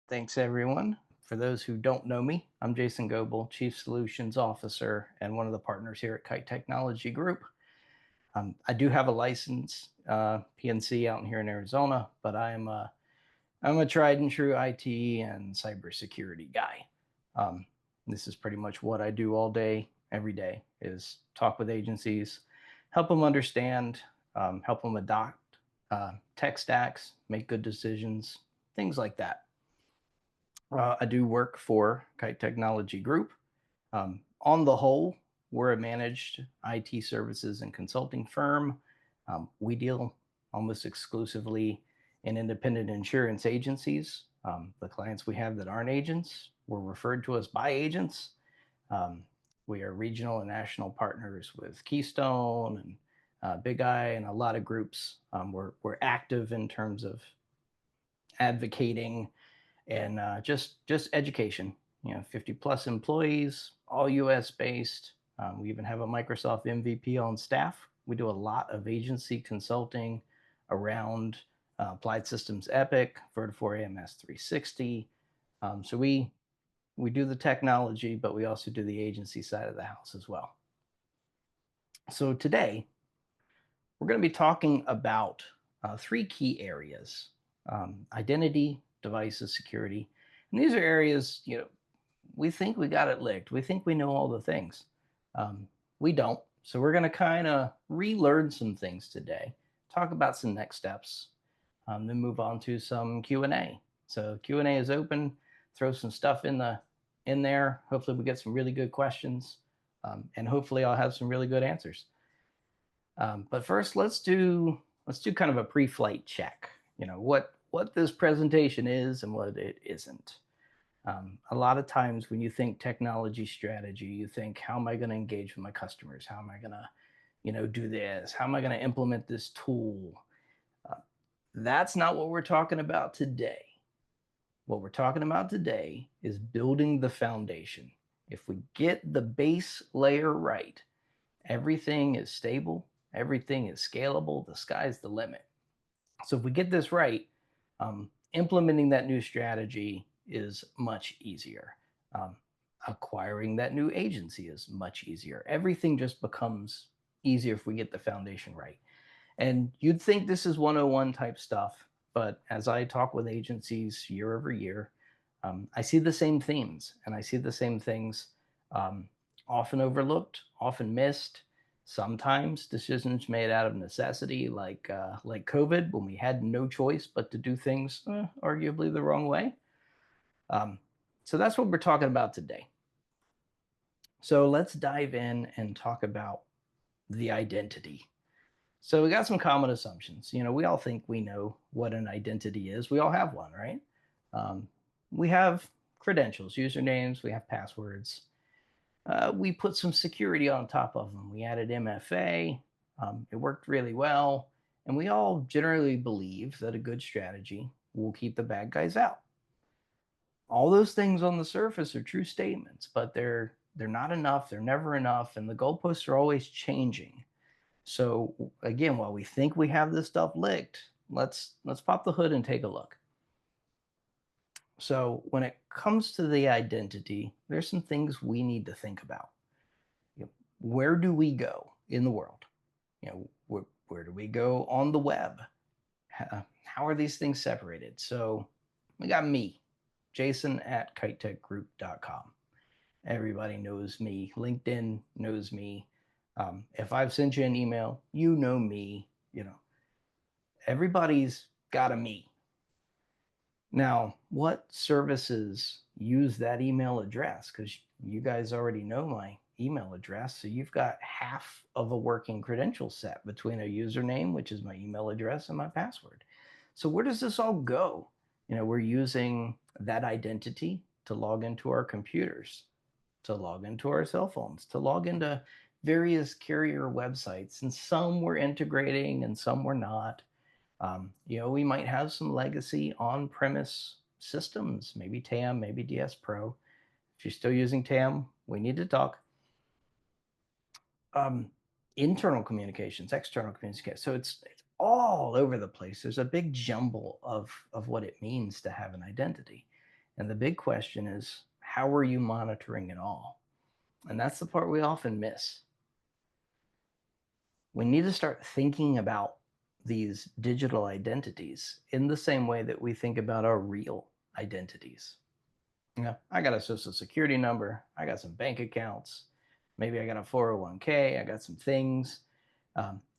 Thanks, everyone. For those who don't know me, I'm Jason Goebel, Chief Solutions Officer and one of the partners here at Kite Technology Group. I do have a license, PNC, out here in Arizona, but I'm a tried and true IT and cybersecurity guy. Um, this is pretty much what I do all day, every day, is talk with agencies, help them understand, help them adopt tech stacks, make good decisions, things like that. I do work for Kite Technology Group. On the whole, we're a managed IT services and consulting firm. We deal almost exclusively in independent insurance agencies. The clients we have that aren't agents were referred to us by agents. Um, we are regional and national partners with Keystone and Big Eye and a lot of groups. We're active in terms of advocating and just education. 50 plus employees, all U.S. based. We even have a Microsoft MVP on staff. We do a lot of agency consulting around Applied Systems Epic, Vertafore AMS 360. So we do the technology, but we also do the agency side of the house as well. So today we're going to be talking about three key areas: identity, devices, security. And these are areas, we think we got it licked. We think we know all the things. We don't. So we're going to kind of relearn some things today, talk about some next steps, then move on to some Q&A. So Q&A is open. Throw some stuff in there. Hopefully we get some really good questions, and hopefully I'll have some really good answers. But first, let's do kind of a pre-flight check. What this presentation is and what it isn't. A lot of times when you think technology strategy, you think, how am I going to engage with my customers? How am I going to, do this? How am I going to implement this tool? Uh, that's not what we're talking about today. What we're talking about today is building the foundation. If we get the base layer right, everything is stable, everything is scalable, the sky's the limit. So if we get this right, implementing that new strategy is much easier. Um, Acquiring that new agency is much easier. Everything just becomes easier if we get the foundation right. And you'd think this is 101 type stuff, but as I talk with agencies year over year, I see the same themes and I see the same things, um, often overlooked, often missed. Sometimes decisions made out of necessity, like COVID, when we had no choice but to do things arguably the wrong way. Um, so that's what we're talking about today. So let's dive in and talk about the identity. So we got some common assumptions. We all think we know what an identity is. We all have one, right? Um, we have credentials, usernames, we have passwords. We put some security on top of them. We added MFA. It worked really well. And we all generally believe that a good strategy will keep the bad guys out. All those things on the surface are true statements, but they're not enough. They're never enough. And the goalposts are always changing. So again, while we think we have this stuff licked, let's pop the hood and take a look. So when it comes to the identity, there's some things we need to think about. Where do we go in the world? Where do we go on the web? How are these things separated? So we got me, Jason at kitetechgroup.com. Everybody knows me. LinkedIn knows me. If I've sent you an email, you know me. Everybody's got a me. Now, what services use that email address? Because you guys already know my email address. So you've got half of a working credential set between a username, which is my email address, and my password. So where does this all go? We're using that identity to log into our computers, to log into our cell phones, to log into various carrier websites. And some we're integrating and some we're not. We might have some legacy on-premise systems, maybe TAM, maybe DS Pro. If you're still using TAM, we need to talk. Um, Internal communications, external communications. So it's all over the place. There's a big jumble of what it means to have an identity. And the big question is, how are you monitoring it all? And that's the part we often miss. We need to start thinking about these digital identities in the same way that we think about our real identities. I got a social security number, I got some bank accounts, maybe I got a 401k, I got some things.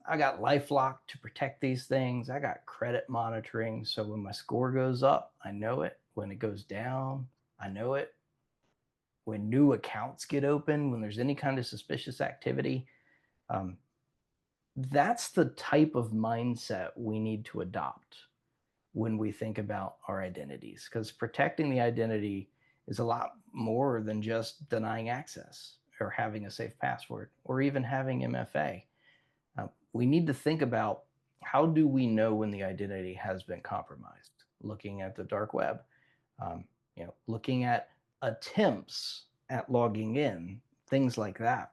I got LifeLock to protect these things. I got credit monitoring. So when my score goes up, I know it. When it goes down, I know it. When new accounts get open, when there's any kind of suspicious activity, um, that's the type of mindset we need to adopt when we think about our identities, because protecting the identity is a lot more than just denying access or having a safe password or even having MFA. We need to think about, how do we know when the identity has been compromised? Looking at the dark web, looking at attempts at logging in, things like that.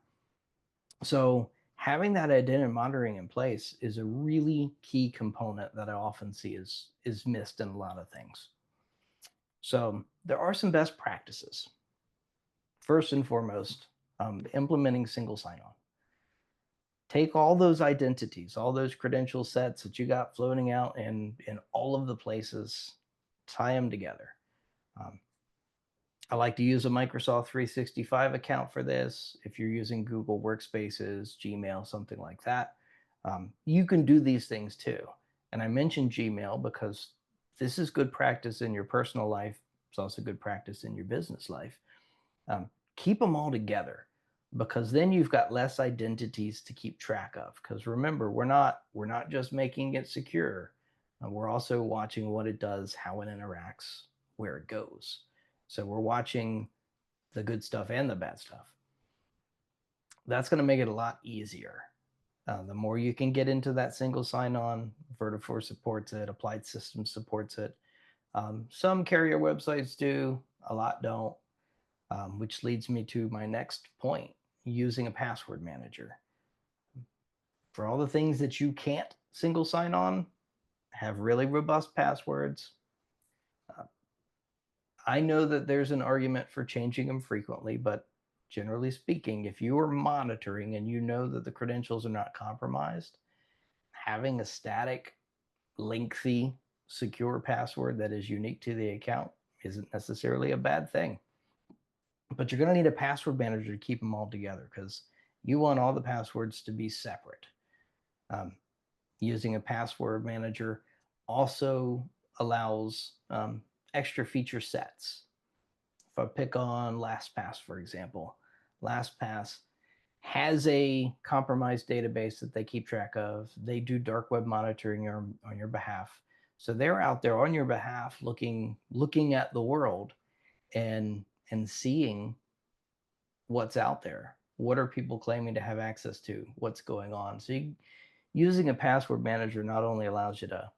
So having that identity monitoring in place is a really key component that I often see is missed in a lot of things. So there are some best practices. First and foremost, implementing single sign-on. Take all those identities, all those credential sets that you got floating out in all of the places, tie them together. Um, I like to use a Microsoft 365 account for this. If you're using Google Workspaces, Gmail, something like that, you can do these things too. And I mentioned Gmail because this is good practice in your personal life. It's also good practice in your business life. Keep them all together, because then you've got less identities to keep track of. Because remember, we're not just making it secure. We're also watching what it does, how it interacts, where it goes. So we're watching the good stuff and the bad stuff. That's going to make it a lot easier. The more you can get into that single sign-on, Vertafore supports it, Applied Systems supports it. Some carrier websites do, a lot don't, which leads me to my next point, using a password manager. For all the things that you can't single sign on, have really robust passwords. Uh, I know that there's an argument for changing them frequently, but generally speaking, if you are monitoring and you know that the credentials are not compromised, having a static, lengthy, secure password that is unique to the account isn't necessarily a bad thing. But you're going to need a password manager to keep them all together, because you want all the passwords to be separate. Using a password manager also allows extra feature sets. If I pick on LastPass, for example, LastPass has a compromised database that they keep track of. They do dark web monitoring on your behalf. So they're out there on your behalf looking at the world and seeing what's out there. What are people claiming to have access to? What's going on? So using a password manager not only allows you to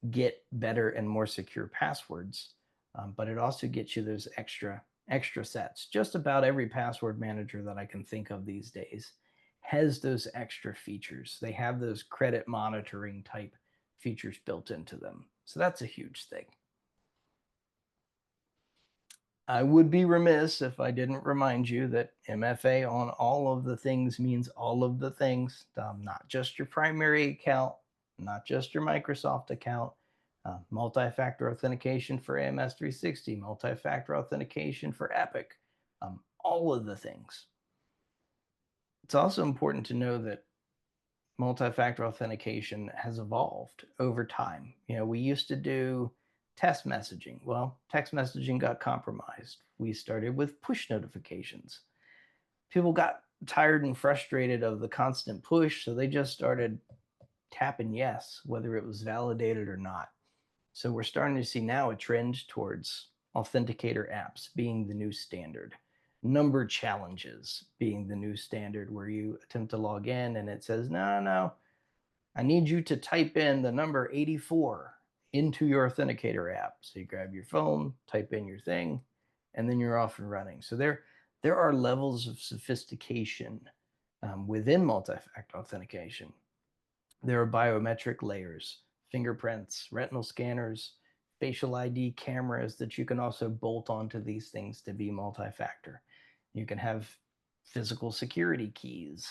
get better and more secure passwords, but it also gets you those extra sets. Just about every password manager that I can think of these days has those extra features. They have those credit monitoring type features built into them. So that's a huge thing. I would be remiss if I didn't remind you that MFA on all of the things means all of the things, not just your primary account, not just your Microsoft account, multi-factor authentication for AMS 360, multi-factor authentication for Epic, all of the things. It's also important to know that multi-factor authentication has evolved over time. We used to do text messaging. Well, text messaging got compromised. We started with push notifications. People got tired and frustrated of the constant push, so they just started tapping yes, whether it was validated or not. So we're starting to see now a trend towards authenticator apps being the new standard. Number challenges being the new standard, where you attempt to log in and it says, no, I need you to type in the number 84 into your authenticator app. So you grab your phone, type in your thing, and then you're off and running. So there are levels of sophistication within multi-factor authentication. There are biometric layers, fingerprints, retinal scanners, facial ID cameras that you can also bolt onto these things to be multi-factor. You can have physical security keys,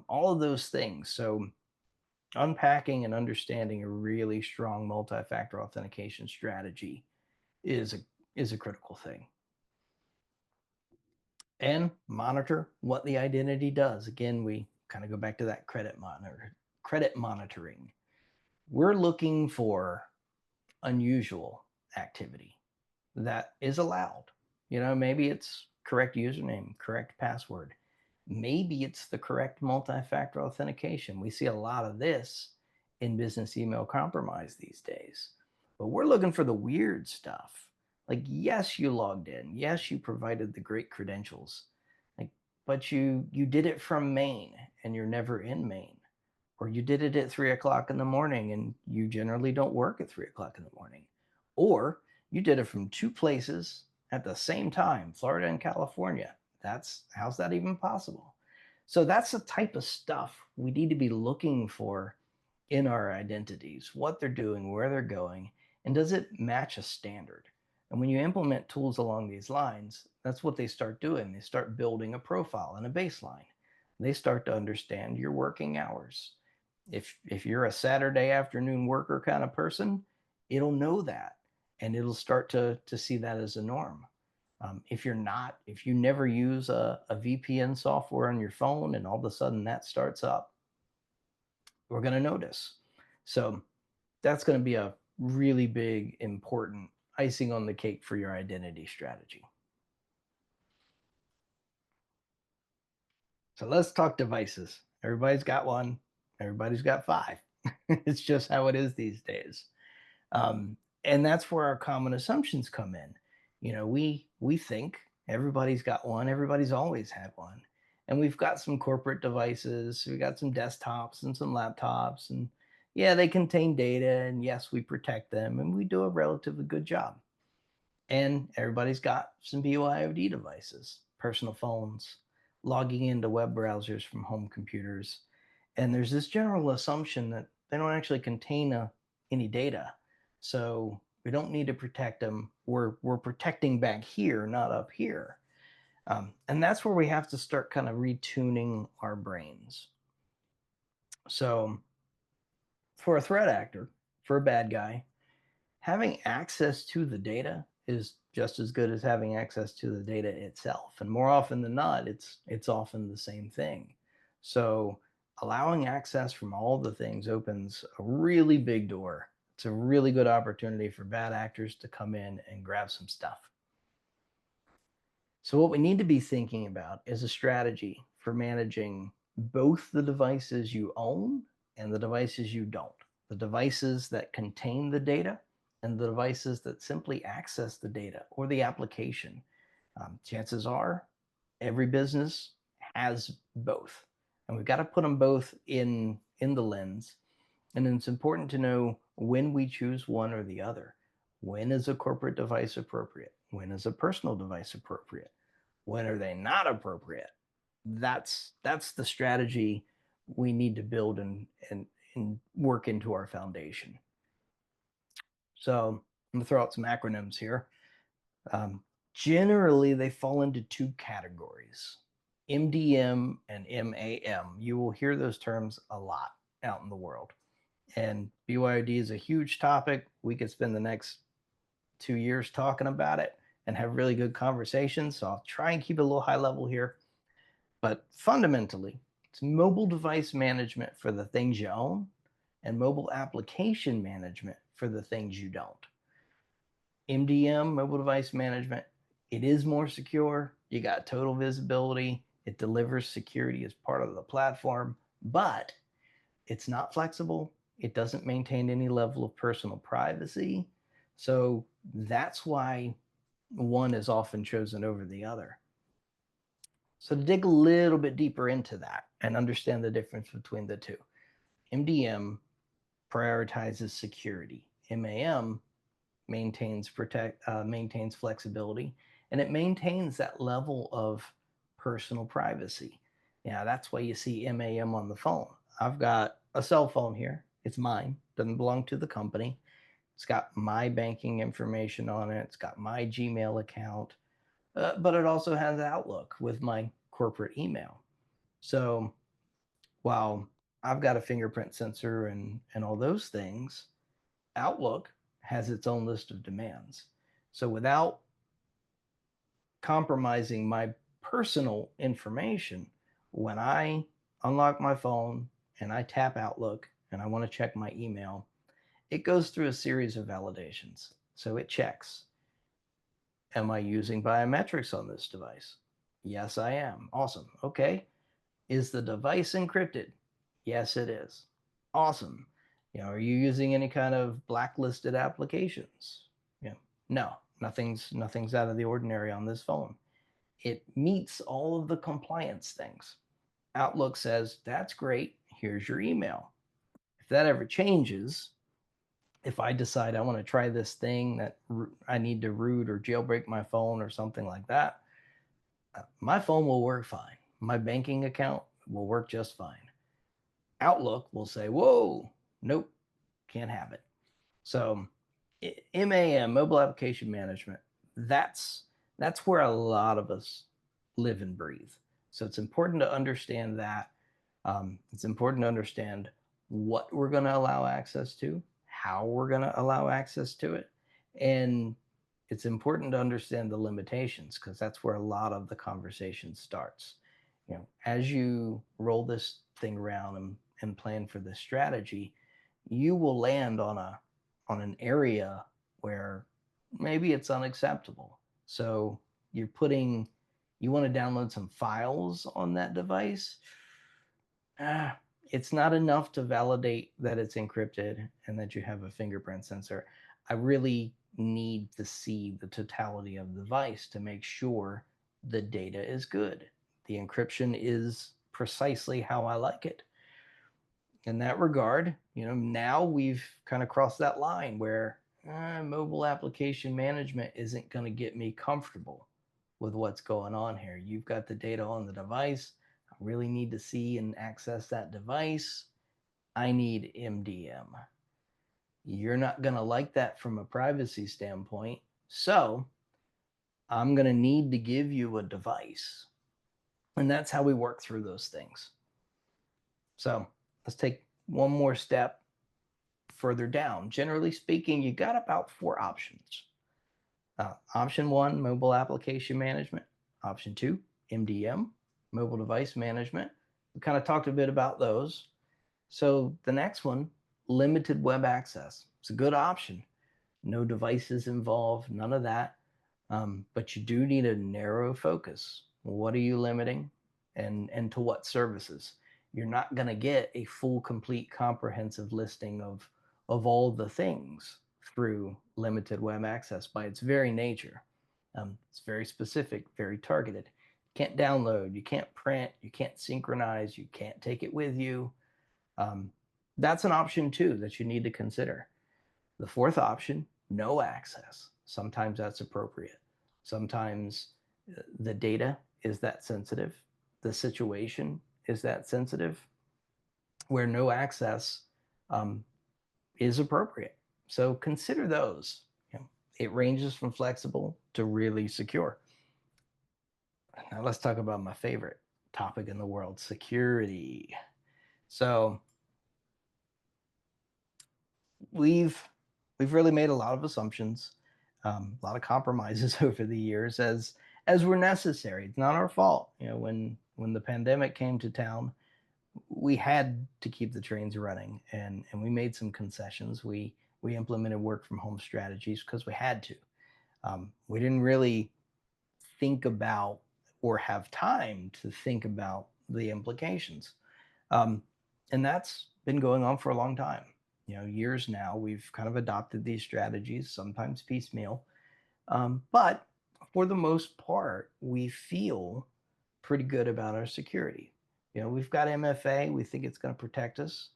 all of those things. So unpacking and understanding a really strong multi-factor authentication strategy is a critical thing. And monitor what the identity does. Again, we kind of go back to that credit monitoring. We're looking for unusual activity that is allowed. Maybe it's correct username, correct password. Maybe it's the correct multi-factor authentication. We see a lot of this in business email compromise these days. But we're looking for the weird stuff. Like, yes, you logged in. Yes, you provided the great credentials. Like, but you did it from Maine and you're never in Maine. Or you did it at 3 o'clock in the morning and you generally don't work at 3 o'clock in the morning. Or you did it from two places at the same time, Florida and California. How's that even possible? So that's the type of stuff we need to be looking for in our identities, what they're doing, where they're going, and does it match a standard? And when you implement tools along these lines, that's what they start doing. They start building a profile and a baseline. They start to understand your working hours. If you're a Saturday afternoon worker kind of person, it'll know that, and it'll start to see that as a norm. If you're not, if you never use a VPN software on your phone and all of a sudden that starts up, we're going to notice. So that's going to be a really big, important icing on the cake for your identity strategy. So let's talk devices. Everybody's got one. Everybody's got five. It's just how it is these days. And that's where our common assumptions come in. We think everybody's got one. Everybody's always had one. And we've got some corporate devices. We got some desktops and some laptops. And yeah, they contain data. And yes, we protect them. And we do a relatively good job. And everybody's got some BYOD devices, personal phones, logging into web browsers from home computers. And there's this general assumption that they don't actually contain any data. So we don't need to protect them. We're protecting back here, not up here. And that's where we have to start kind of retuning our brains. So for a threat actor, for a bad guy, having access to the data is just as good as having access to the data itself. And more often than not, it's often the same thing. So allowing access from all the things opens a really big door. It's a really good opportunity for bad actors to come in and grab some stuff. So what we need to be thinking about is a strategy for managing both the devices you own and the devices you don't. The devices that contain the data and the devices that simply access the data or the application. Chances are every business has both. And we've got to put them both in the lens. And it's important to know when we choose one or the other. When is a corporate device appropriate? When is a personal device appropriate? When are they not appropriate? That's the strategy we need to build and work into our foundation. So I'm gonna throw out some acronyms here. Generally, they fall into two categories: MDM and MAM. You will hear those terms a lot out in the world. And BYOD is a huge topic. We could spend the next 2 years talking about it and have really good conversations. So I'll try and keep it a little high level here. But fundamentally, it's mobile device management for the things you own and mobile application management for the things you don't. MDM, mobile device management, it is more secure. You got total visibility. It delivers security as part of the platform, but it's not flexible. It doesn't maintain any level of personal privacy. So that's why one is often chosen over the other. So to dig a little bit deeper into that and understand the difference between the two, MDM prioritizes security. MAM maintains flexibility, and it maintains that level of personal privacy. Yeah, that's why you see MAM on the phone. I've got a cell phone here. It's mine. Doesn't belong to the company. It's got my banking information on it. It's got my Gmail account, but it also has Outlook with my corporate email. So while I've got a fingerprint sensor and all those things, Outlook has its own list of demands. So without compromising my personal information, when I unlock my phone and I tap Outlook and I want to check my email, it goes through a series of validations. So it checks, am I using biometrics on this device? Yes, I am. Awesome. Okay. Is the device encrypted? Yes, it is. Awesome. Are you using any kind of blacklisted applications? Yeah. No, nothing's out of the ordinary on this phone. It meets all of the compliance things. Outlook says, that's great. Here's your email. If that ever changes, if I decide I want to try this thing that I need to root or jailbreak my phone or something like that, my phone will work fine. My banking account will work just fine. Outlook will say, whoa, nope, can't have it. So MAM, mobile application management, that's where a lot of us live and breathe. So it's important to understand that. It's important to understand what we're going to allow access to, how we're going to allow access to it, and it's important to understand the limitations because that's where a lot of the conversation starts. As you roll this thing around and plan for this strategy, you will land on an area where maybe it's unacceptable. So you want to download some files on that device. It's not enough to validate that it's encrypted and that you have a fingerprint sensor. I really need to see the totality of the device to make sure the data is good. The encryption is precisely how I like it. In that regard, now we've kind of crossed that line where mobile application management isn't going to get me comfortable with what's going on here. You've got the data on the device. I really need to see and access that device. I need MDM. You're not going to like that from a privacy standpoint. So I'm going to need to give you a device. And that's how we work through those things. So let's take one more step further down. Generally speaking, you got about 4 options. Option 1, mobile application management. Option 2, MDM, mobile device management. We kind of talked a bit about those. So the next one, limited web access. It's a good option. No devices involved, none of that. But you do need a narrow focus. What are you limiting and to what services? You're not going to get a full, complete, comprehensive listing of all the things through limited web access by its very nature. It's very specific, very targeted. You can't download, you can't print, you can't synchronize, you can't take it with you. That's an option too that you need to consider. The fourth option, no access. Sometimes that's appropriate. Sometimes the data is that sensitive. The situation is that sensitive where no access is appropriate. So consider those. It ranges from flexible to really secure. Now let's talk about my favorite topic in the world, security. So we've really made a lot of assumptions, a lot of compromises over the years as were necessary. It's not our fault. When the pandemic came to town, we had to keep the trains running, and we made some concessions. We implemented work from home strategies because we had to. We didn't really think about or have time to think about the implications. And that's been going on for a long time. Years now, we've kind of adopted these strategies, sometimes piecemeal. But for the most part, we feel pretty good about our security. We've got MFA, we think it's going to protect us.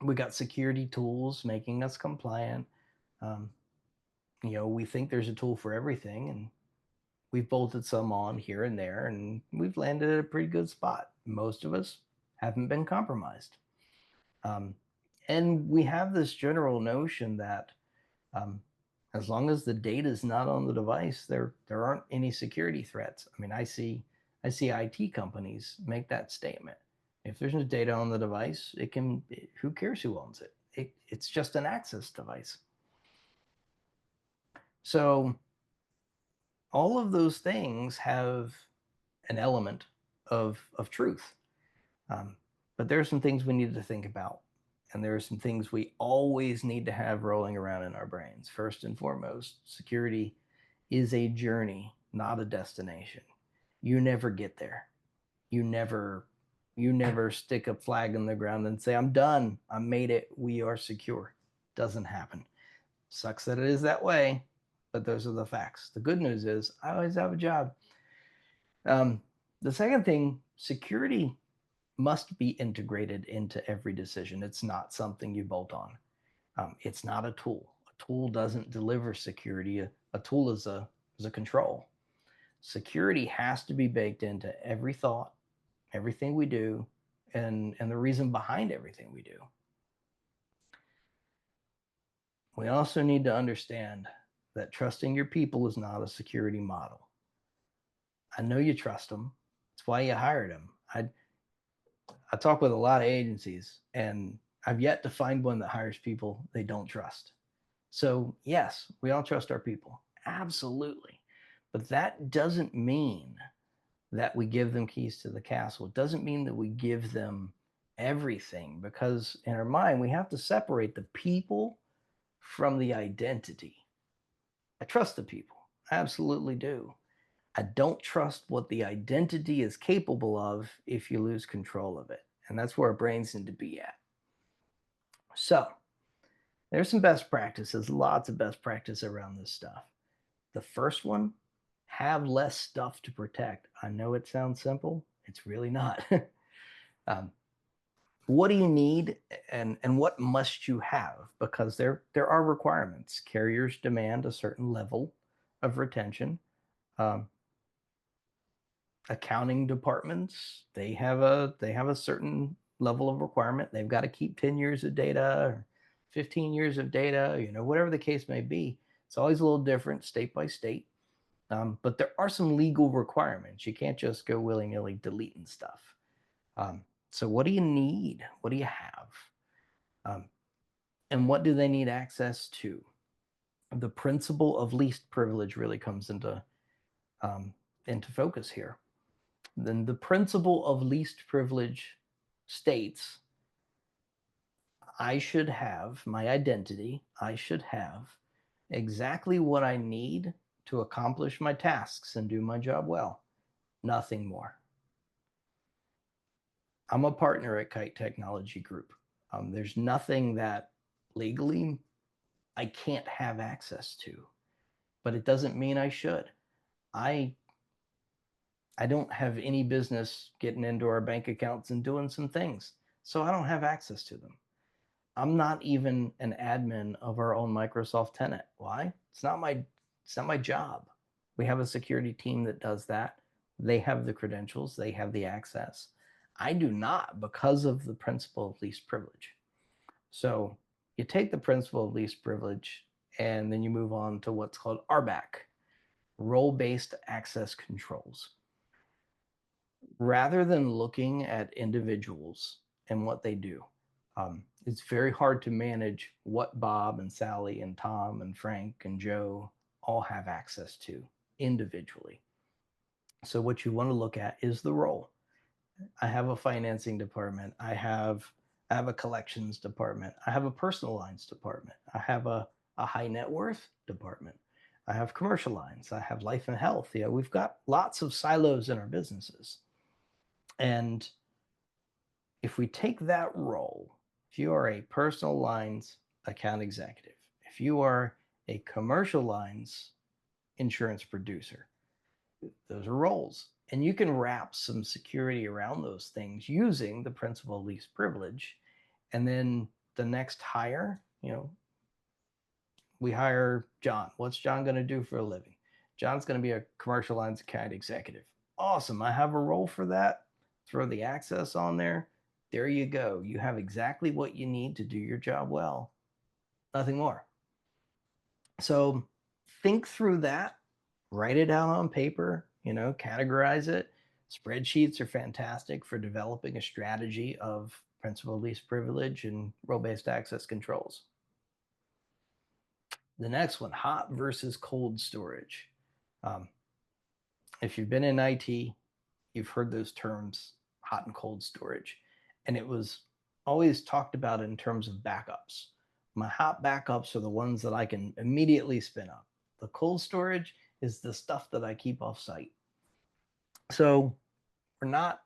We got security tools making us compliant. We think there's a tool for everything, and we've bolted some on here and there, and we've landed at a pretty good spot. Most of us haven't been compromised. And we have this general notion that um, as long as the data is not on the device, there aren't any security threats. I mean, I see IT companies make that statement. If there's no data on the device, it can. Who cares who owns it? It's just an access device. So all of those things have an element of truth. Um, but there are some things we need to think about. And there are some things we always need to have rolling around in our brains. First and foremost, security is a journey, not a destination. You never get there. You never you never stick a flag in the ground and say, I'm done. I made it. We are secure. Doesn't happen. Sucks that it is that way, but those are the facts. The good news is I always have a job. Um, the second thing, security must be integrated into every decision. It's not something you bolt on. It's not a tool. A tool doesn't deliver security. A tool is a control. Security has to be baked into every thought, everything we do, and the reason behind everything we do. We also need to understand that trusting your people is not a security model. I know you trust them. That's why you hired them. I talk with a lot of agencies, and I've yet to find one that hires people they don't trust. So, yes, we all trust our people. Absolutely. But that doesn't mean that we give them keys to the castle. It doesn't mean that we give them everything, because in our mind, we have to separate the people from the identity. I trust the people. I absolutely do. I don't trust what the identity is capable of if you lose control of it. And that's where our brains need to be at. So, there's some best practices, lots of best practice around this stuff. The first one, have less stuff to protect. I know it sounds simple, it's really not. um, what do you need, and what must you have? Because there are requirements. Carriers demand a certain level of retention. Um, Accounting departments, they have a certain level of requirement. They've got to keep 10 years of data or 15 years of data, whatever the case may be. It's always a little different state by state. But there are some legal requirements. You can't just go willy-nilly deleting stuff. um, so what do you need? What do you have? um, and what do they need access to? The principle of least privilege really comes into focus here. Then the principle of least privilege states I should have my identity, I should have exactly what I need to accomplish my tasks and do my job well, nothing more. I'm a partner at Kite Technology Group. There's nothing that legally I can't have access to, but it doesn't mean I should. I I don't have any business getting into our bank accounts and doing some things, so I don't have access to them. I'm not even an admin of our own Microsoft tenant. Why? It's not my job. We have a security team that does that. They have the credentials, they have the access. I do not, because of the principle of least privilege. So you take the principle of least privilege and then you move on to what's called RBAC, role-based access controls. Rather than looking at individuals and what they do, it's very hard to manage what Bob and Sally and Tom and Frank and Joe all have access to individually. So, what you want to look at is the role. I have a financing department. I have a collections department. I have a personal lines department. I have a high net worth department. I have commercial lines. I have life and health. We've got lots of silos in our businesses. And if we take that role, if you are a personal lines account executive, if you are a commercial lines insurance producer, those are roles. And you can wrap some security around those things using the principle of least privilege. And then the next hire, we hire John. What's John going to do for a living? John's going to be a commercial lines account executive. Awesome. I have a role for that. Throw the access on there. There you go. You have exactly what you need to do your job well. Nothing more. So think through that, write it down on paper, categorize it. Spreadsheets are fantastic for developing a strategy of principal least privilege and role-based access controls. The next one, hot versus cold storage. Um, if you've been in IT, you've heard those terms, hot and cold storage. And it was always talked about in terms of backups. My hot backups are the ones that I can immediately spin up. The cold storage is the stuff that I keep off site. So we're not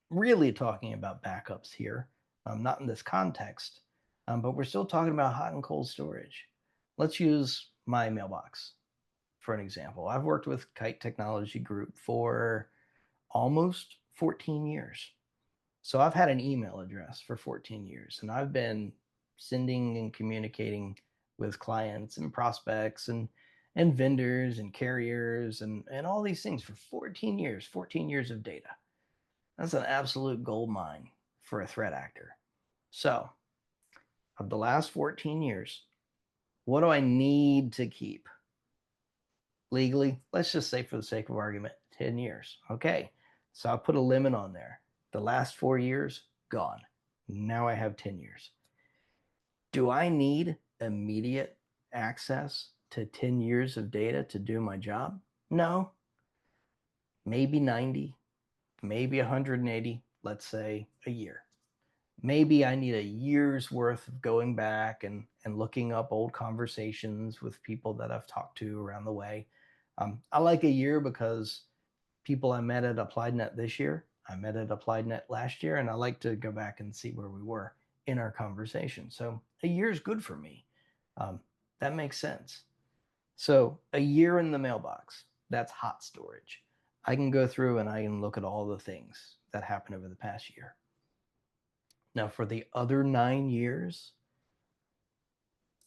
really talking about backups here, not in this context, but we're still talking about hot and cold storage. Let's use my mailbox for an example. I've worked with Kite Technology Group for almost 14 years. So I've had an email address for 14 years, and I've been sending and communicating with clients and prospects and vendors and carriers and all these things for 14 years of data. That's an absolute gold mine for a threat actor. So, of the last 14 years, what do I need to keep? Legally, let's just say for the sake of argument, 10 years. Okay, so I'll put a limit on there. The last 4 years, gone. Now I have 10 years. Do I need immediate access to 10 years of data to do my job? No. Maybe 90, maybe 180, let's say a year. Maybe I need a year's worth of going back and looking up old conversations with people that I've talked to around the way. I like a year because people I met at AppliedNet this year, I met at AppliedNet last year, and I like to go back and see where we were in our conversation. So a year is good for me. That makes sense. So a year in the mailbox, that's hot storage. I can go through and I can look at all the things that happened over the past year. Now, for the other 9 years,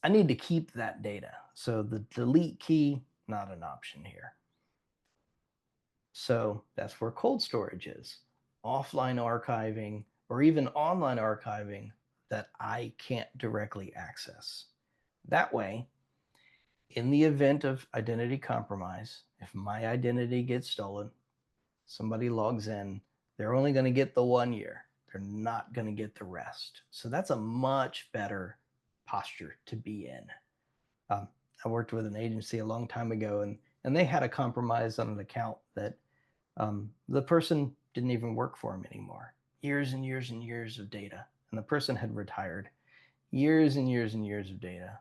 I need to keep that data. So the delete key, not an option here. So that's where cold storage is. Offline archiving or even online archiving that I can't directly access. That way, in the event of identity compromise, if my identity gets stolen, somebody logs in, they're only going to get the 1 year. They're not going to get the rest. So that's a much better posture to be in. I worked with an agency a long time ago, and they had a compromise on an account that the person didn't even work for them anymore. Years and years and years of data. And the person had retired. Years and years and years of data.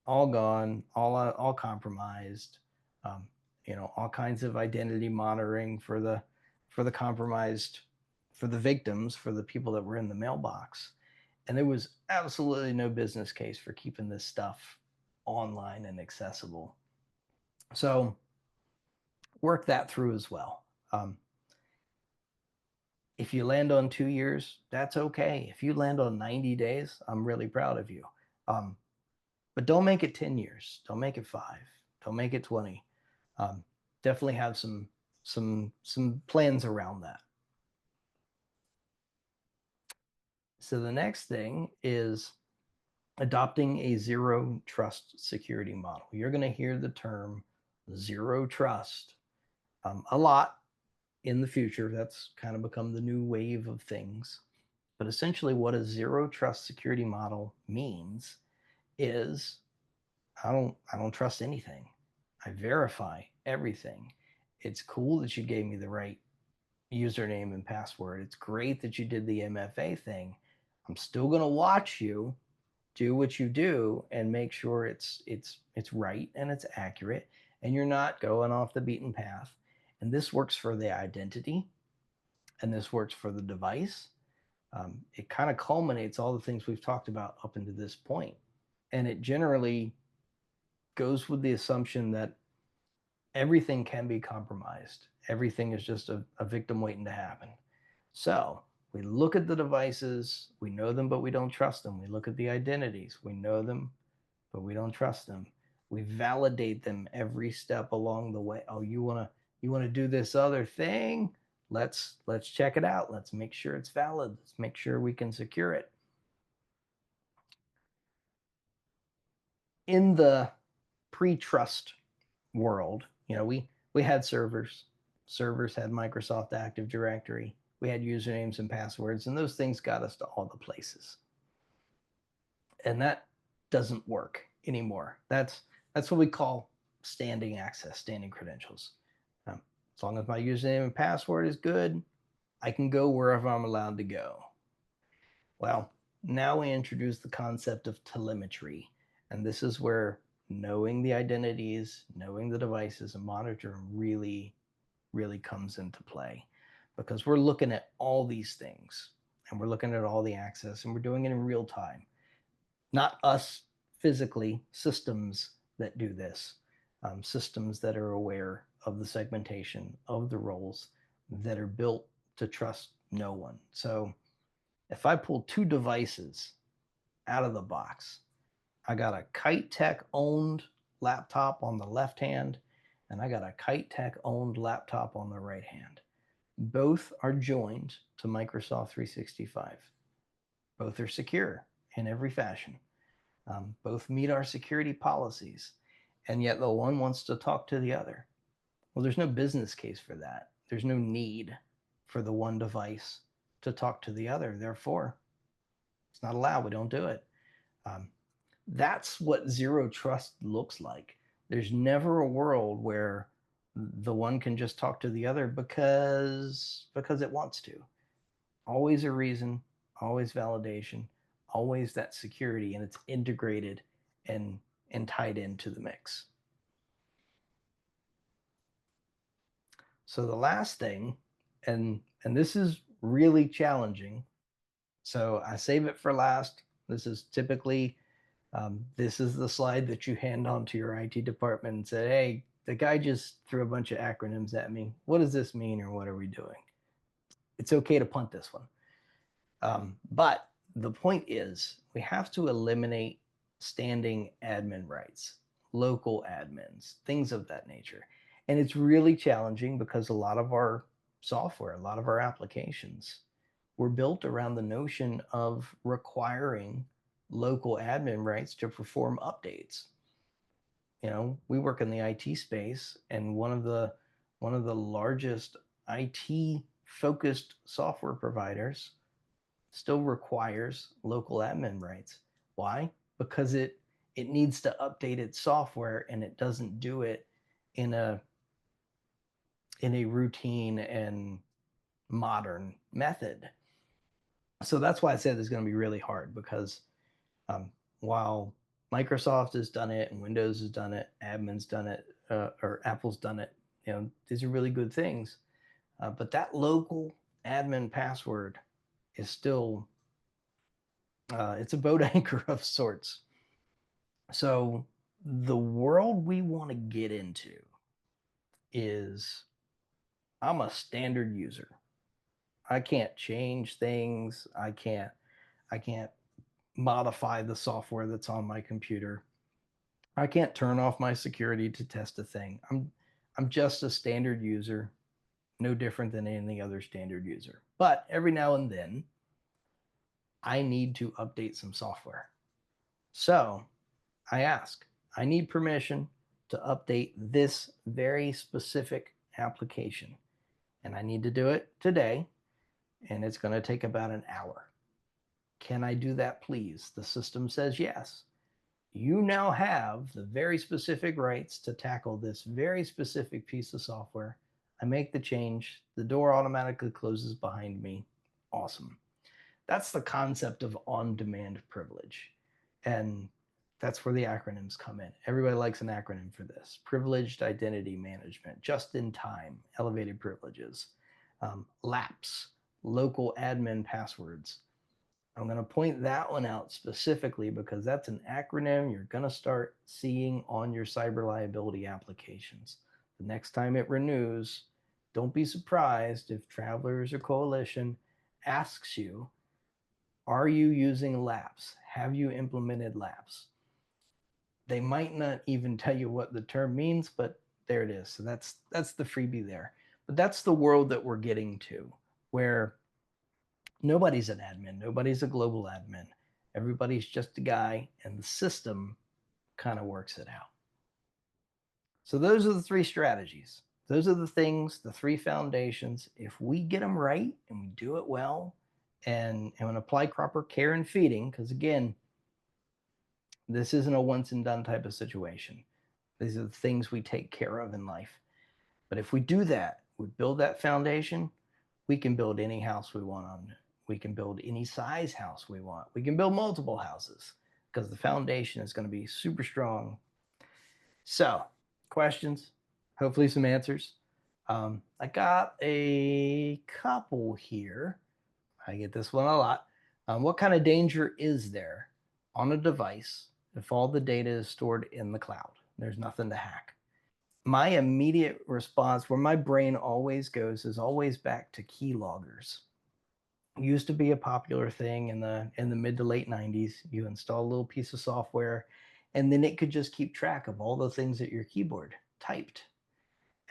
All gone, all compromised. All kinds of identity monitoring for the compromised, for the victims, for the people that were in the mailbox. And there was absolutely no business case for keeping this stuff online and accessible. So work that through as well. If you land on 2 years, that's okay. If you land on 90 days, I'm really proud of you. But don't make it 10 years. Don't make it 5. Don't make it 20. Definitely have some plans around that. So the next thing is adopting a zero trust security model. You're going to hear the term zero trust a lot in the future. That's kind of become the new wave of things. But essentially, what a zero trust security model means is I don't trust anything. I verify everything. It's cool that you gave me the right username and password. It's great that you did the MFA thing. I'm still going to watch you do what you do and make sure it's right and it's accurate and you're not going off the beaten path. And this works for the identity and this works for the device. It kind of culminates all the things we've talked about up into this point. And it generally goes with the assumption that everything can be compromised. Everything is just a victim waiting to happen. So we look at the devices, we know them, but we don't trust them. We look at the identities, we know them, but we don't trust them. We validate them every step along the way. Oh, you wanna do this other thing? let's check it out. Let's make sure it's valid. Let's make sure we can secure it. In the pre-trust world, we had servers. Servers had Microsoft Active Directory. We had usernames and passwords, and those things got us to all the places. And that doesn't work anymore. That's what we call standing access, standing credentials. As long as my username and password is good, I can go wherever I'm allowed to go. Well, now we introduce the concept of telemetry, and this is where knowing the identities, knowing the devices, and monitoring really, really comes into play, because we're looking at all these things and we're looking at all the access and we're doing it in real time. Not us physically, systems that do this, systems that are aware of the segmentation, of the roles, that are built to trust no one. So if I pull two devices out of the box, I got a Kite Tech owned laptop on the left hand, and I got a Kite Tech owned laptop on the right hand. Both are joined to Microsoft 365. Both are secure in every fashion. Both meet our security policies, and yet the one wants to talk to the other. Well, there's no business case for that. There's no need for the one device to talk to the other. Therefore, it's not allowed. We don't do it. That's what zero trust looks like. There's never a world where the one can just talk to the other because it wants to. Always a reason, always validation, always that security, and it's integrated and tied into the mix. So the last thing, and this is really challenging, so I save it for last. This is typically this is the slide that you hand on to your IT department and say, hey, the guy just threw a bunch of acronyms at me. What does this mean, or what are we doing? It's okay to punt this one. But the point is, we have to eliminate standing admin rights, local admins, things of that nature. And it's really challenging because a lot of our software, a lot of our applications were built around the notion of requiring local admin rights to perform updates. We work in the IT space, and one of the largest IT focused software providers still requires local admin rights. Why? Because it needs to update its software, and it doesn't do it in a routine and modern method. So that's why I said it's going to be really hard, because while Microsoft has done it and Windows has done it, admin's done it, or Apple's done it, these are really good things. But that local admin password is still it's a boat anchor of sorts. So the world we want to get into is, I'm a standard user. I can't change things. I can't modify the software that's on my computer. I can't turn off my security to test a thing. I'm just a standard user, no different than any other standard user. But every now and then, I need to update some software. So I ask, I need permission to update this very specific application, and I need to do it today, and it's going to take about an hour. Can I do that, please? The system says yes. You now have the very specific rights to tackle this very specific piece of software. I make the change. The door automatically closes behind me. Awesome. That's the concept of on-demand privilege. And that's where the acronyms come in. Everybody likes an acronym for this. Privileged identity management, just in time, elevated privileges, LAPS, local admin passwords. I'm going to point that one out specifically because that's an acronym you're going to start seeing on your cyber liability applications. The next time it renews, don't be surprised if Travelers or Coalition asks you, are you using LAPS? Have you implemented LAPS? They might not even tell you what the term means, but there it is. So that's the freebie there. But that's the world that we're getting to, where nobody's an admin, nobody's a global admin. Everybody's just a guy, and the system kind of works it out. So those are the three strategies. Those are the things, the three foundations. If we get them right and we do it well, and apply proper care and feeding, because again, this isn't a once and done type of situation. These are the things we take care of in life. But if we do that, we build that foundation, we can build any house we want on. We can build any size house we want. We can build multiple houses because the foundation is going to be super strong. So, questions, hopefully some answers. I got a couple here. I get this one a lot. What kind of danger is there on a device if all the data is stored in the cloud? There's nothing to hack. My immediate response, where my brain always goes, is always back to keyloggers. It used to be a popular thing in the mid to late 90s. You install a little piece of software, and then it could just keep track of all the things that your keyboard typed.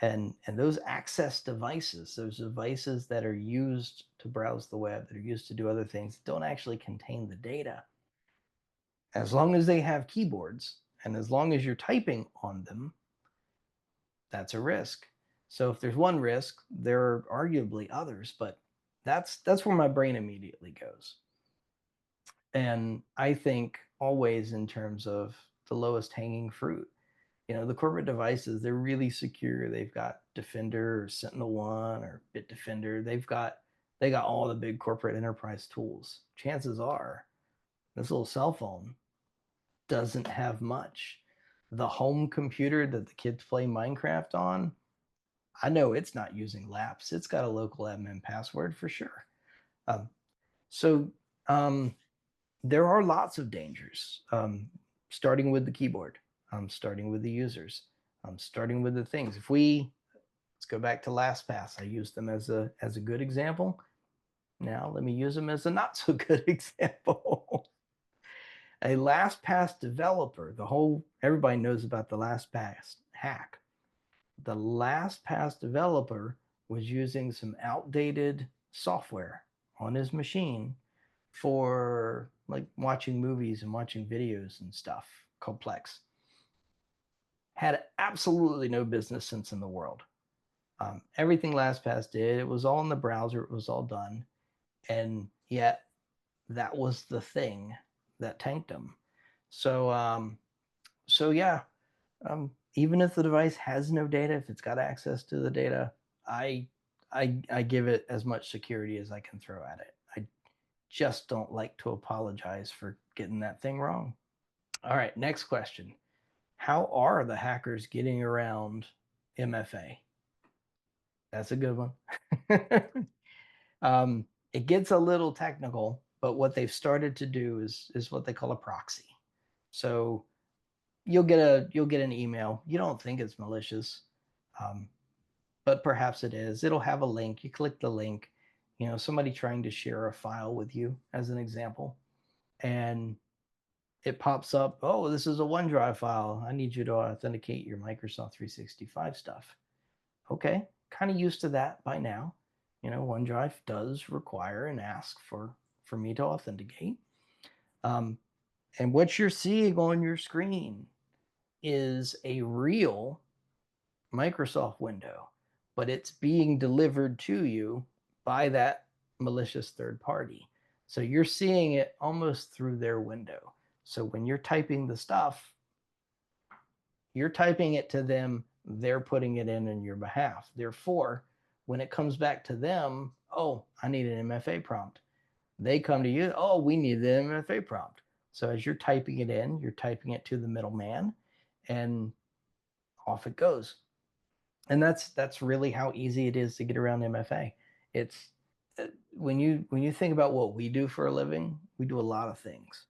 And those access devices, those devices that are used to browse the web, that are used to do other things, don't actually contain the data. As long as they have keyboards, and as long as you're typing on them, that's a risk. So if there's one risk, there are arguably others, but that's where my brain immediately goes. And I think always in terms of the lowest hanging fruit. The corporate devices, they're really secure. They've got Defender or Sentinel-1 or Bitdefender. They got all the big corporate enterprise tools. Chances are this little cell phone doesn't have much. The home computer that the kids play Minecraft on, I know it's not using laps. It's got a local admin password for sure. Um, so there are lots of dangers, starting with the keyboard, starting with the users, starting with the things. Let's go back to LastPass. I used them as a good example. Now let me use them as a not so good example. A LastPass developer, everybody knows about the LastPass hack. The LastPass developer was using some outdated software on his machine for like watching movies and watching videos and stuff called Plex. Had absolutely no business sense in the world. Everything LastPass did, it was all in the browser, it was all done. And yet that was the thing that tanked them. So yeah, even if the device has no data, if it's got access to the data, I give it as much security as I can throw at it. I just don't like to apologize for getting that thing wrong. All right, next question. How are the hackers getting around MFA? That's a good one. It gets a little technical, but what they've started to do is what they call a proxy. So you'll get an email. You don't think it's malicious, but perhaps it is. It'll have a link. You click the link. Somebody trying to share a file with you, as an example, and it pops up. Oh, this is a OneDrive file. I need you to authenticate your Microsoft 365 stuff. Okay, kind of used to that by now. OneDrive does require and ask for me to authenticate. And what you're seeing on your screen is a real Microsoft window, but it's being delivered to you by that malicious third party. So you're seeing it almost through their window. So when you're typing the stuff, you're typing it to them, they're putting it in your behalf. Therefore, when it comes back to them, oh, I need an MFA prompt. They come to you, oh, we need the MFA prompt. So as you're typing it in, you're typing it to the middleman, and off it goes. And that's really how easy it is to get around MFA. It's when you think about what we do for a living, we do a lot of things.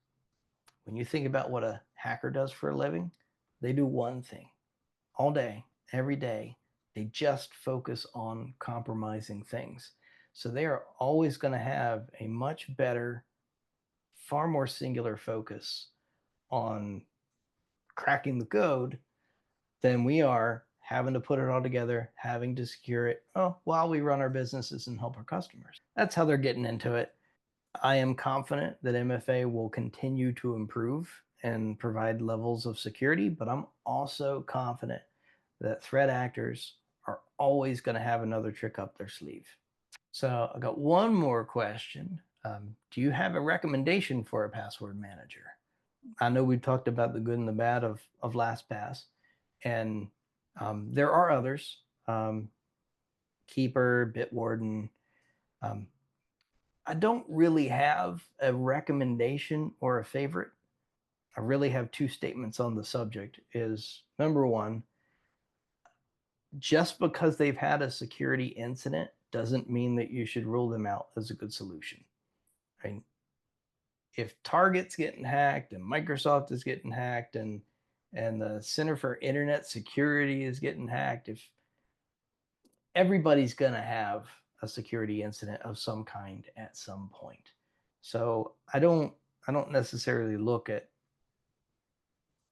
When you think about what a hacker does for a living, they do one thing all day, every day. They just focus on compromising things. So they are always going to have a much better, far more singular focus on cracking the code than we are having to put it all together, having to secure it, oh, while we run our businesses and help our customers. That's how they're getting into it. I am confident that MFA will continue to improve and provide levels of security, but I'm also confident that threat actors are always going to have another trick up their sleeve. So I got one more question. Do you have a recommendation for a password manager? I know we've talked about the good and the bad of LastPass, and there are others. Keeper, Bitwarden. Um, I don't really have a recommendation or a favorite. I really have two statements on the subject. Is number one, just because they've had a security incident doesn't mean that you should rule them out as a good solution. Right? If Target's getting hacked and Microsoft is getting hacked and the Center for Internet Security is getting hacked, if everybody's going to have a security incident of some kind at some point. So I don't necessarily look at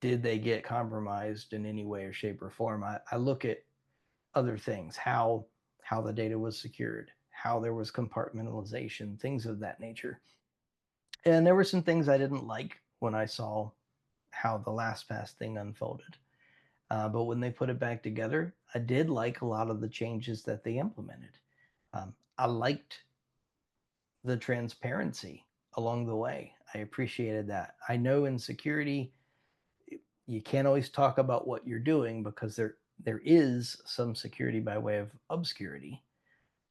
did they get compromised in any way or shape or form. I look at other things, how the data was secured, how there was compartmentalization, things of that nature. And there were some things I didn't like when I saw how the LastPass thing unfolded. But when they put it back together, I did like a lot of the changes that they implemented. I liked the transparency along the way. I appreciated that. I know in security, you can't always talk about what you're doing because there is some security by way of obscurity.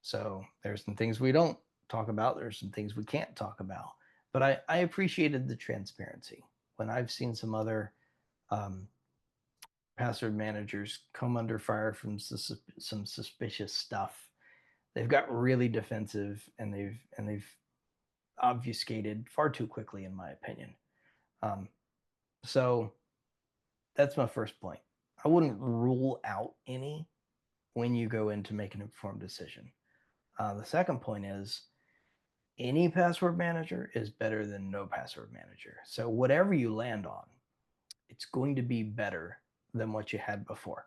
So there's some things we don't talk about. There's some things we can't talk about. But I appreciated the transparency. When I've seen some other um, password managers come under fire from some suspicious stuff, they've got really defensive and they've obfuscated far too quickly, in my opinion. Um, so that's my first point. I wouldn't rule out any when you go in to make an informed decision. The second point is any password manager is better than no password manager. So whatever you land on, it's going to be better than what you had before.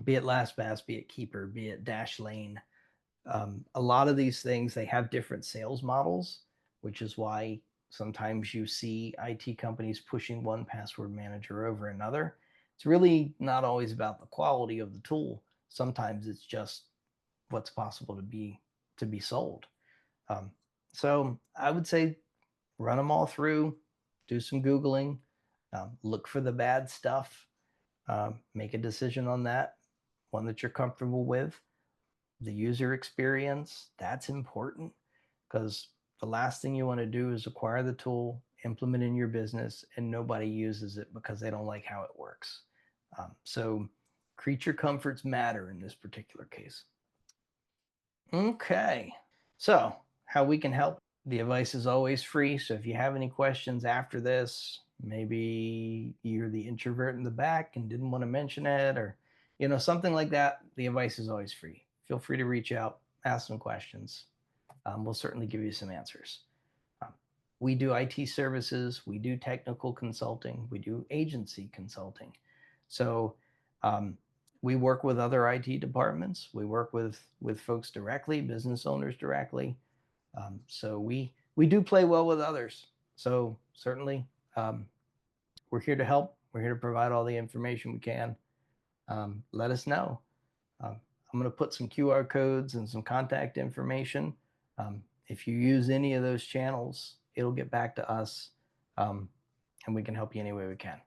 Be it LastPass, be it Keeper, be it Dashlane. A lot of these things, they have different sales models, which is why sometimes you see IT companies pushing one password manager over another. It's really not always about the quality of the tool. Sometimes it's just what's possible to be sold. Um, so I would say run them all through, do some Googling, look for the bad stuff, make a decision on that, one that you're comfortable with. The user experience, that's important because the last thing you want to do is acquire the tool, implement in your business, and nobody uses it because they don't like how it works. So creature comforts matter in this particular case. Okay, so how we can help. The advice is always free. So if you have any questions after this, maybe you're the introvert in the back and didn't want to mention it, or something like that, the advice is always free. Feel free to reach out, ask some questions. We'll certainly give you some answers. Um, we do IT services, we do technical consulting, we do agency consulting. So um, we work with other IT departments. We work with folks directly, business owners directly. So we do play well with others. So certainly, we're here to help. We're here to provide all the information we can. Let us know. I'm going to put some QR codes and some contact information. If you use any of those channels, it'll get back to us, and we can help you any way we can.